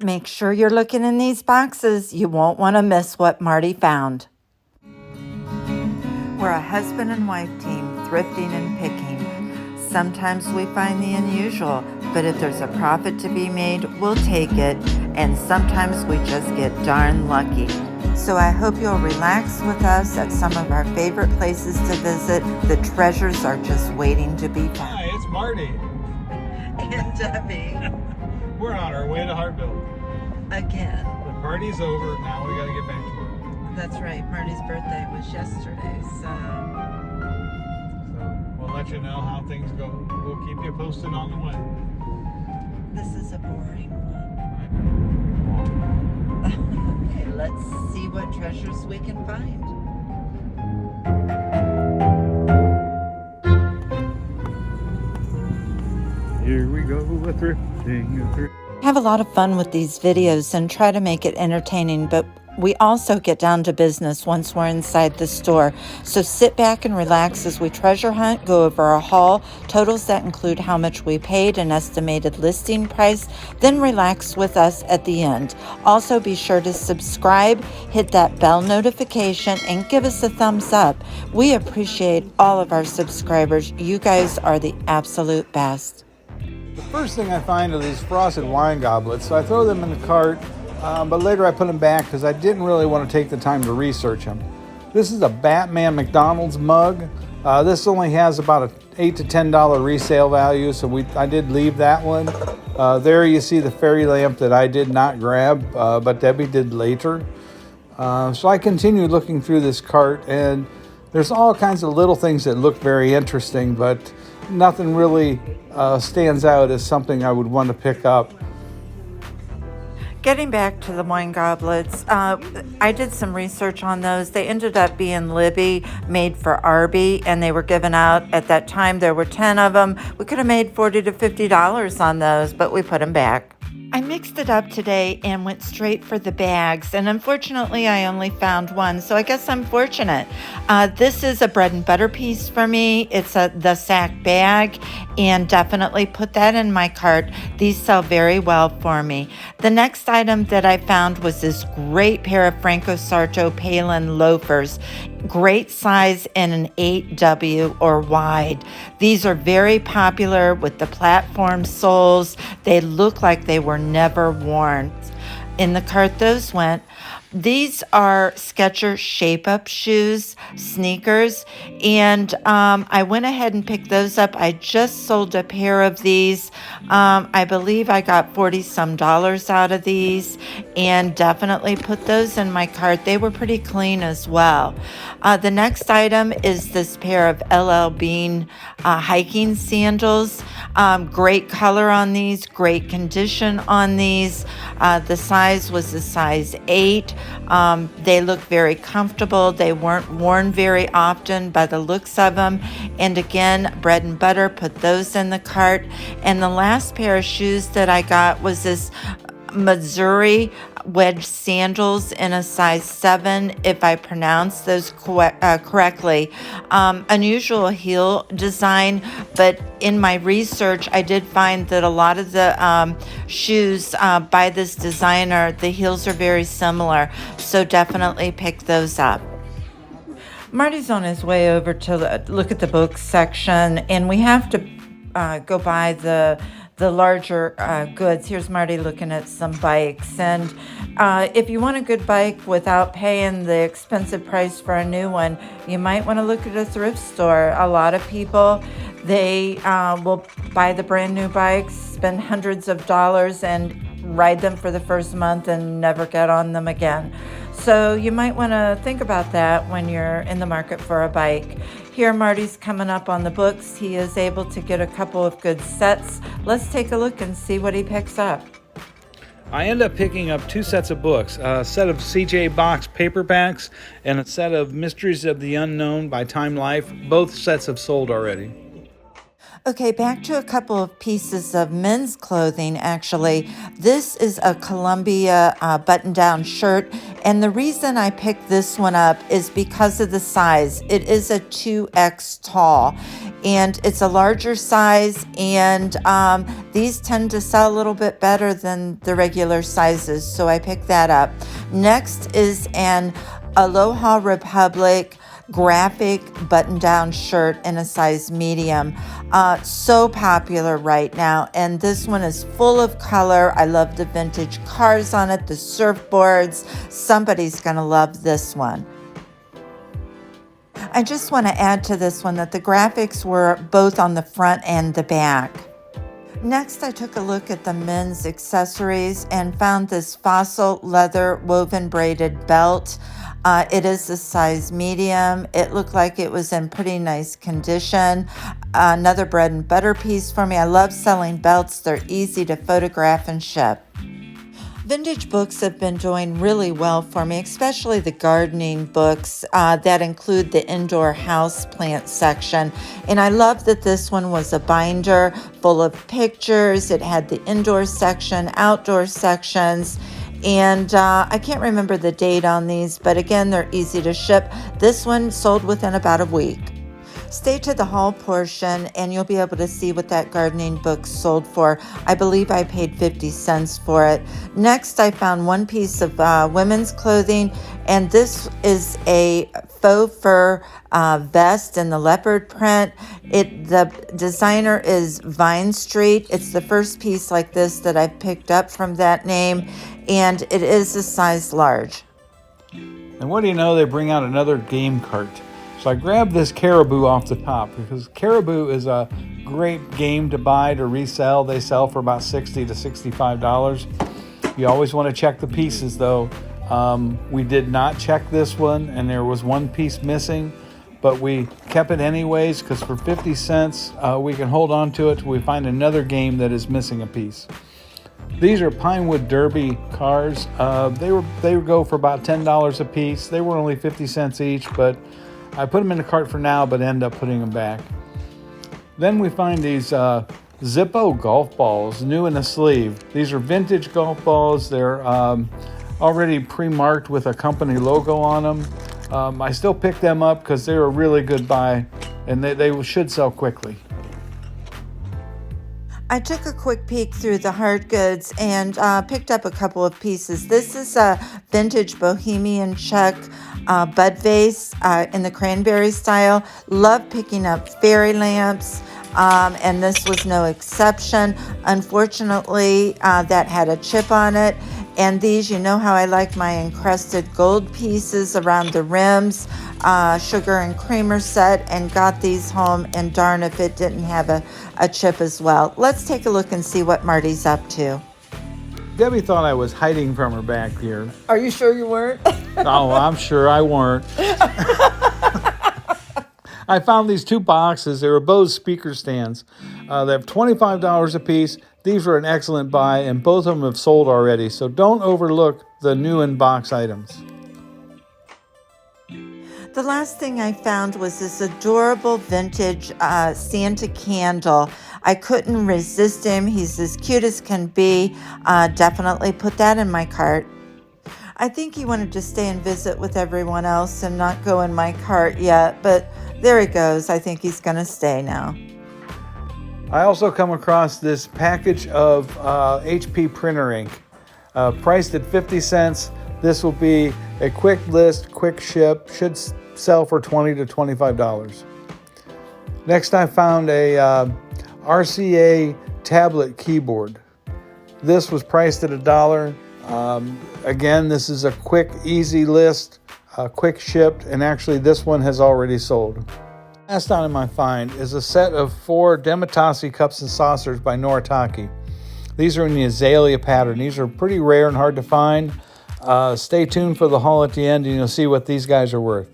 Make sure you're looking in these boxes. You won't want to miss what Marty found. We're a husband and wife team, thrifting and picking. Sometimes we find the unusual, but if there's a profit to be made, we'll take it. And sometimes we just get darn lucky. So I hope you'll relax with us at some of our favorite places to visit. The treasures are just waiting to be found. Hi, it's Marty. And Debbie. We're on our way to Hardgoods. Again. The party's over. Now we got to get back to work. That's right. Marty's birthday was yesterday, so we'll let you know how things go. We'll keep you posted on the way. This is a boring one. Okay, let's see what treasures we can find. Here we go, a thrifting. Have a lot of fun with these videos and try to make it entertaining, but we also get down to business once we're inside the store. So sit back and relax as we treasure hunt, go over our haul, totals that include how much we paid, an estimated listing price, then relax with us at the end. Also be sure to subscribe, hit that bell notification, and give us a thumbs up. We appreciate all of our subscribers. You guys are the absolute best. The first thing I find are these frosted wine goblets, so I throw them in the cart, but later I put them back because I didn't really want to take the time to research them. This is a Batman McDonald's mug. This only has about an $8 to $10 resale value, so I did leave that one. There you see the fairy lamp that I did not grab, but Debbie did later. So I continued looking through this cart, and there's all kinds of little things that look very interesting, but nothing really stands out as something I would want to pick up. Getting back to the wine goblets, I did some research on those. They ended up being Libby, made for Arby, and they were given out at that time. There were 10 of them. We could have made $40 to $50 on those, but we put them back. I mixed it up today and went straight for the bags, and unfortunately I only found one, so I guess I'm fortunate. This is a bread and butter piece for me. It's the sack bag, and definitely put that in my cart. These sell very well for me. The next item that I found was this great pair of Franco Sarto Palin loafers. Great size in an 8W or wide. These are very popular with the platform soles. They look like they were never worn. In the cart those went. These are Skechers shape-up shoes, sneakers, and I went ahead and picked those up. I just sold a pair of these. I believe I got $40-some out of these, and definitely put those in my cart. They were pretty clean as well. The next item is this pair of LL Bean hiking sandals. Great color on these, great condition on these. The size was a size 8. They look very comfortable. They weren't worn very often by the looks of them. And again, bread and butter, put those in the cart. And the last pair of shoes that I got was this Missouri wedge sandals in a size 7, if I pronounce those correctly. Unusual heel design, but in my research, I did find that a lot of the shoes by this designer, the heels are very similar, so definitely pick those up. Marty's on his way over to look at the books section, and we have to go by the larger goods. Here's Marty looking at some bikes, and if you want a good bike without paying the expensive price for a new one, you might want to look at a thrift store. A lot of people, they will buy the brand new bikes, spend hundreds of dollars, and ride them for the first month and never get on them again. So you might want to think about that when you're in the market for a bike. Here Marty's coming up on the books. He is able to get a couple of good sets. Let's take a look and see what he picks up. I end up picking up 2 sets of books, a set of CJ Box paperbacks and a set of Mysteries of the Unknown by Time Life. Both sets have sold already. Okay, back to a couple of pieces of men's clothing, actually. This is a Columbia button-down shirt, and the reason I picked this one up is because of the size. It is a 2X tall, and it's a larger size, and these tend to sell a little bit better than the regular sizes, so I picked that up. Next is an Aloha Republic graphic button-down shirt in a size medium. So popular right now, and this one is full of color. I love the vintage cars on it, the surfboards. Somebody's gonna love this one. I just want to add to this one that the graphics were both on the front and the back. Next, I took a look at the men's accessories and found this fossil leather woven braided belt. It is a size medium. It looked like it was in pretty nice condition. Another bread and butter piece for me. I love selling belts. They're easy to photograph and ship. Vintage books have been doing really well for me, especially the gardening books that include the indoor house plant section. And I love that this one was a binder full of pictures. It had the indoor section, outdoor sections, and I can't remember the date on these, but again, they're easy to ship. This one sold within about a week. Stay to the haul portion and you'll be able to see what that gardening book sold for. I believe I paid 50 cents for it. Next, I found one piece of women's clothing, and this is a faux fur vest in the leopard print. The designer is Vine Street. It's the first piece like this that I've picked up from that name, and it is a size large. And what do you know, they bring out another game cart. So I grabbed this Caribou off the top because Caribou is a great game to buy to resell. They sell for about $60 to $65. You always want to check the pieces though. We did not check this one, and there was one piece missing, but we kept it anyways because for 50 cents we can hold on to it till we find another game that is missing a piece. These are Pinewood Derby cars. They go for about $10 a piece. They were only 50 cents each, but I put them in the cart for now, but end up putting them back. Then we find these Zippo golf balls, new in a sleeve. These are vintage golf balls. They're already pre-marked with a company logo on them. I still pick them up because they're a really good buy, and they should sell quickly. I took a quick peek through the Hardgoods and picked up a couple of pieces. This is a vintage Bohemian Czech bud vase in the cranberry style. Love picking up fairy lamps, and this was no exception. Unfortunately, that had a chip on it. And these, you know how I like my encrusted gold pieces around the rims, sugar and creamer set, and got these home, and darn if it didn't have a chip as well. Let's take a look and see what Marty's up to. Debbie thought I was hiding from her back here. Are you sure you weren't? Oh, I'm sure I weren't. I found these two boxes. They were Bose speaker stands. They have $25 a piece. These were an excellent buy, and both of them have sold already, so don't overlook the new in-box items. The last thing I found was this adorable vintage Santa candle. I couldn't resist him. He's as cute as can be. Definitely put that in my cart. I think he wanted to stay and visit with everyone else and not go in my cart yet, but there he goes. I think he's going to stay now. I also come across this package of HP printer ink, priced at 50 cents. This will be a quick list, quick ship, should sell for $20 to $25. Next, I found a RCA tablet keyboard. This was priced at $1. Again, this is a quick, easy list, quick shipped, and actually this one has already sold. Last item I find is a set of 4 Dematasi cups and saucers by Noritake. These are in the azalea pattern. These are pretty rare and hard to find. Stay tuned for the haul at the end and you'll see what these guys are worth.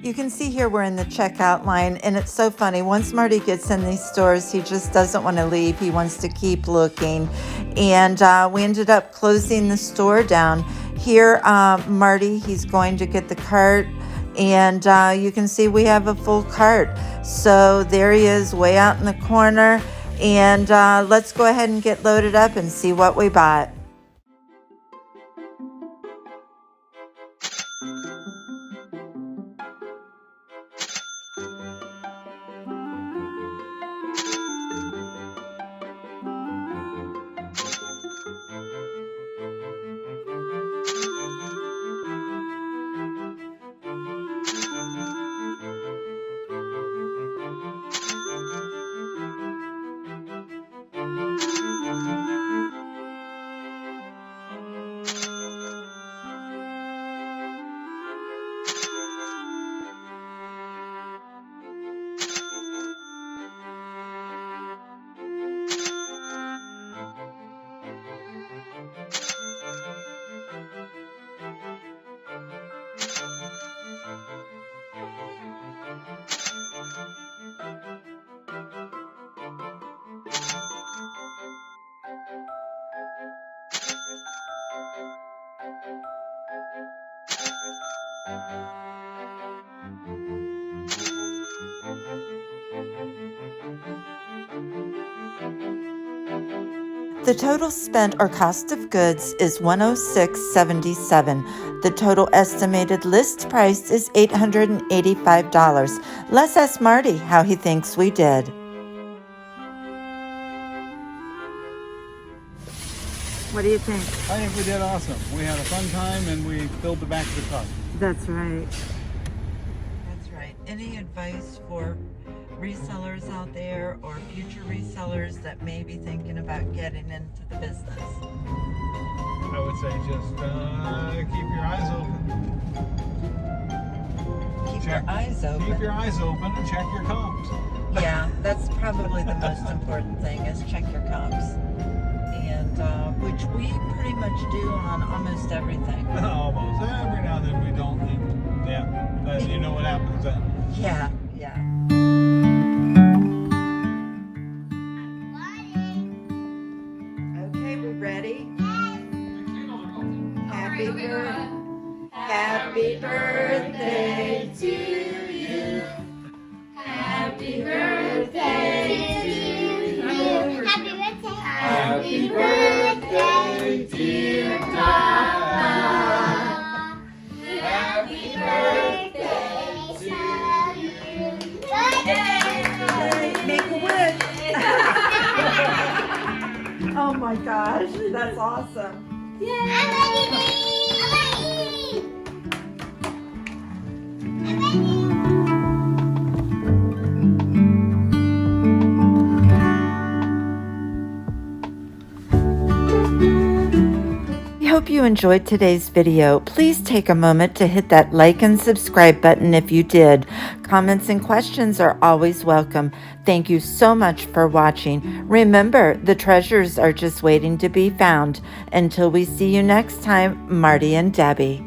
You can see here we're in the checkout line, and it's so funny. Once Marty gets in these stores, he just doesn't want to leave. He wants to keep looking. And we ended up closing the store down. Here, Marty, he's going to get the cart, and you can see we have a full cart. So there he is way out in the corner, and let's go ahead and get loaded up and see what we bought. The total spent or cost of goods is $106.77. The total estimated list price is $885. Let's ask Marty how he thinks we did. What do you think? I think we did awesome. We had a fun time and we filled the back of the cart. That's right. That's right. Any advice for resellers out there or future resellers that may be thinking about getting into the business? I would say just keep your eyes open. Keep your eyes open. Keep your eyes open and check your comps. Yeah, that's probably the most important thing is check your comps. And which we pretty much do on almost everything. Almost. Every now and then we don't. Yeah, you know what happens then. Yeah, yeah. Okay, we ready? Happy birthday to you. Happy birthday to you. Happy birthday, dear Donna. Happy birthday to you. Make a wish. Oh my gosh, that's awesome. I hope you enjoyed today's video. Please take a moment to hit that like and subscribe button if you did. Comments and questions are always welcome. Thank you so much for watching. Remember, the treasures are just waiting to be found. Until we see you next time, Marty and Debbie.